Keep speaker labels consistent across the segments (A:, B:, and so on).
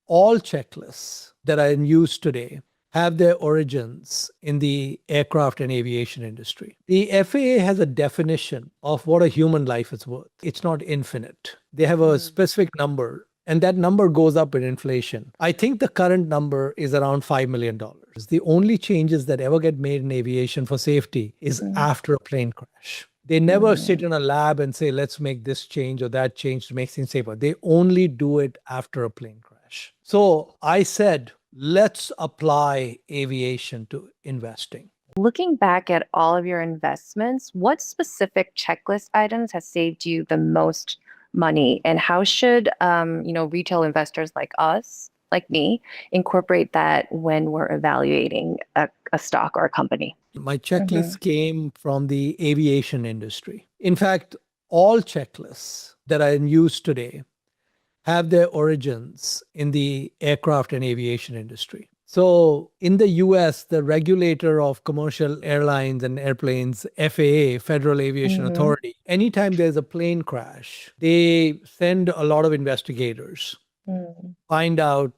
A: all checklists that are in use today have their origins in the aircraft and aviation industry. The FAA has a definition of what a human life is worth. It's not infinite. They have a specific number, and that number goes up in inflation. I think the current number is around $5 million. The only changes that ever get made in aviation for safety is after a plane crash. They never sit in a lab and say, let's make this change or that change to make things safer. They only do it after a plane crash. So I said, let's apply aviation to investing.
B: Looking back at all of your investments, what specific checklist items has saved you the most money, and how should retail investors like us, like me, incorporate that when we're evaluating a stock or a company?
A: My checklist came from the aviation industry. In fact, all checklists that are in use today have their origins in the aircraft and aviation industry. So in the US, the regulator of commercial airlines and airplanes, FAA, Federal Aviation Authority, anytime there's a plane crash, they send a lot of investigators, find out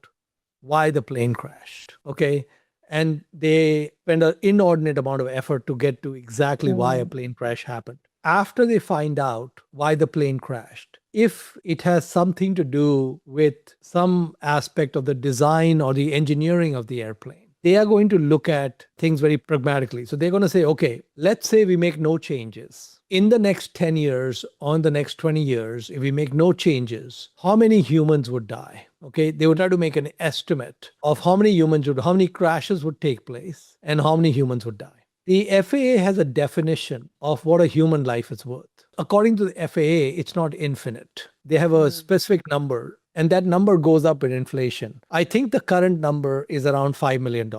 A: why the plane crashed, okay? And they spend an inordinate amount of effort to get to exactly why a plane crash happened. After they find out why the plane crashed, if it has something to do with some aspect of the design or the engineering of the airplane, they are going to look at things very pragmatically. So they're going to say, okay, let's say we make no changes. In the next 10 years, or in the next 20 years, if we make no changes, how many humans would die? Okay, they would try to make an estimate of how many crashes would take place and how many humans would die. The FAA has a definition of what a human life is worth. According to the FAA, it's not infinite. They have a specific number, and that number goes up in inflation. I think the current number is around $5 million.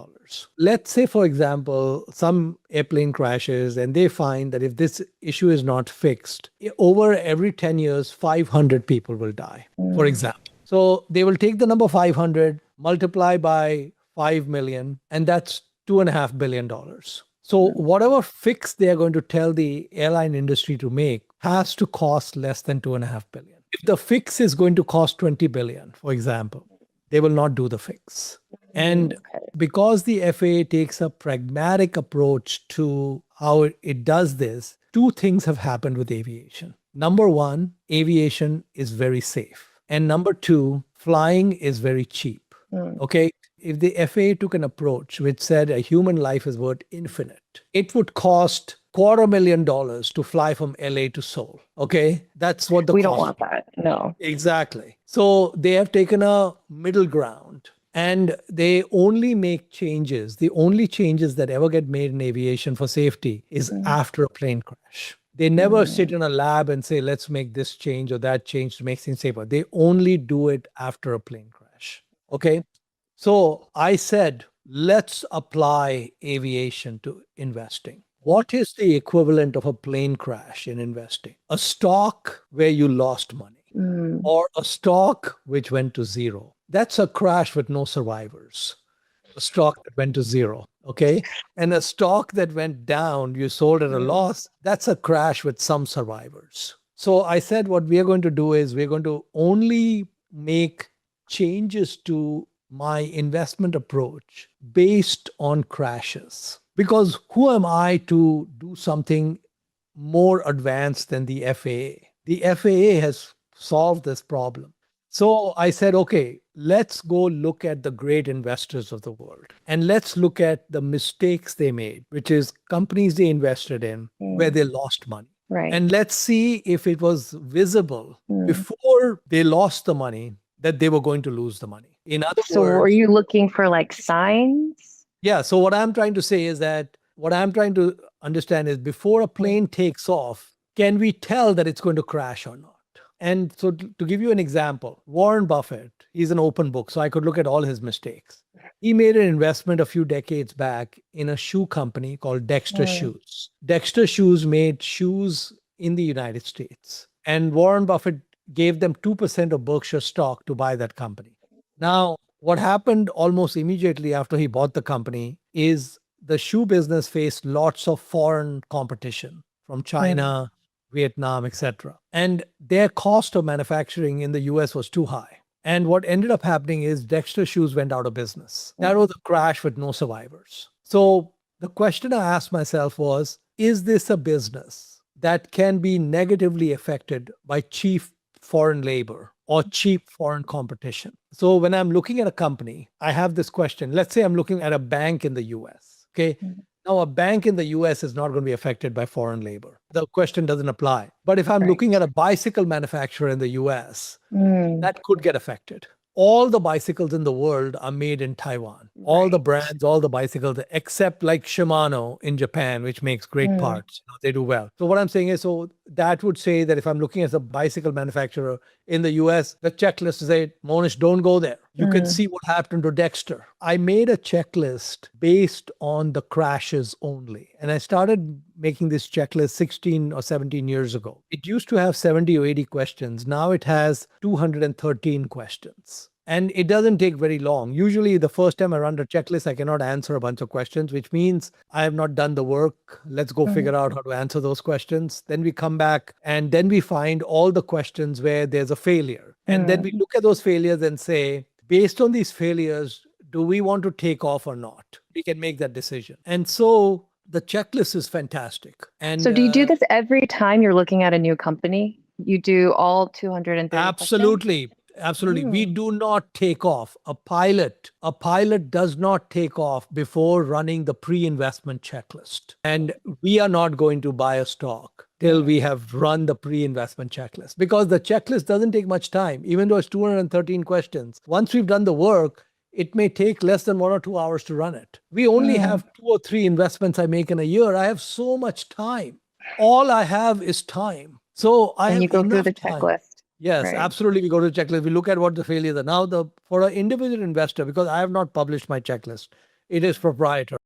A: Let's say, for example, some airplane crashes, and they find that if this issue is not fixed, over every 10 years, 500 people will die, for example. So they will take the number 500, multiply by 5 million, and that's $2.5 billion. So whatever fix they are going to tell the airline industry to make has to cost less than $2.5 billion. If the fix is going to cost $20 billion, for example, they will not do the fix. And because the FAA takes a pragmatic approach to how it does this, two things have happened with aviation. Number one, aviation is very safe. And number two, flying is very cheap. Okay? If the FAA took an approach which said a human life is worth infinite, it would cost $250,000 to fly from LA to Seoul. Okay? That's what
B: we don't want that. No.
A: Exactly. So they have taken a middle ground, and they only make changes. The only changes that ever get made in aviation for safety is after a plane crash. They never sit in a lab and say, let's make this change or that change to make things safer. They only do it after a plane crash. Okay? So I said, let's apply aviation to investing. What is the equivalent of a plane crash in investing? A stock where you lost money, or a stock which went to zero. That's a crash with no survivors. A stock that went to zero, okay? And a stock that went down, you sold at a loss, that's a crash with some survivors. So I said what we are going to do is we're going to only make changes to my investment approach based on crashes. Because who am I to do something more advanced than the FAA? The FAA has solved this problem. So I said, okay, let's go look at the great investors of the world. And let's look at the mistakes they made, which is companies they invested in where they lost money.
B: Right.
A: And let's see if it was visible before they lost the money that they were going to lose the money. In other words,
B: are you looking for like signs?
A: Yeah. So what I'm trying to say is that what I'm trying to understand is before a plane takes off, can we tell that it's going to crash or not? And so to give you an example, Warren Buffett, he's an open book, so I could look at all his mistakes. He made an investment a few decades back in a shoe company called Dexter Shoes. Dexter Shoes made shoes in the United States. And Warren Buffett gave them 2% of Berkshire stock to buy that company. Now, what happened almost immediately after he bought the company is the shoe business faced lots of foreign competition from China, Vietnam, etc. And their cost of manufacturing in the US was too high. And what ended up happening is Dexter Shoes went out of business. That was a crash with no survivors. So the question I asked myself was, is this a business that can be negatively affected by cheap foreign labor or cheap foreign competition? So when I'm looking at a company, I have this question. Let's say I'm looking at a bank in the US. Okay. Now, a bank in the US is not going to be affected by foreign labor. The question doesn't apply. But if I'm looking at a bicycle manufacturer in the US, that could get affected. All the bicycles in the world are made in Taiwan. All the brands, all the bicycles, except like Shimano in Japan, which makes great parts. They do well. So what I'm saying is, so that would say that if I'm looking at a bicycle manufacturer in the US, the checklist is say, Mohnish, don't go there. You can see what happened to Dexter. I made a checklist based on the crashes only. And I started making this checklist 16 or 17 years ago. It used to have 70 or 80 questions. Now it has 213 questions. And it doesn't take very long. Usually the first time I run the checklist, I cannot answer a bunch of questions, which means I have not done the work. Let's go figure out how to answer those questions. Then we come back and then we find all the questions where there's a failure. And then we look at those failures and say, based on these failures, do we want to take off or not? We can make that decision. And so the checklist is fantastic. And
B: so do you do this every time you're looking at a new company? You do all 230
A: absolutely.
B: questions?
A: Absolutely. We do not take off. A pilot does not take off before running the pre-investment checklist. And we are not going to buy a stock till we have run the pre-investment checklist, because the checklist doesn't take much time, even though it's 213 questions. Once we've done the work, it may take less than 1 or 2 hours to run it. We only have 2 or 3 investments I make in a year. I have so much time. All I have is time. So I have
B: you go through the
A: time.
B: checklist.
A: Yes, absolutely. We go to the checklist. We look at what the failures are. Now, for an individual investor, because I have not published my checklist, it is proprietary.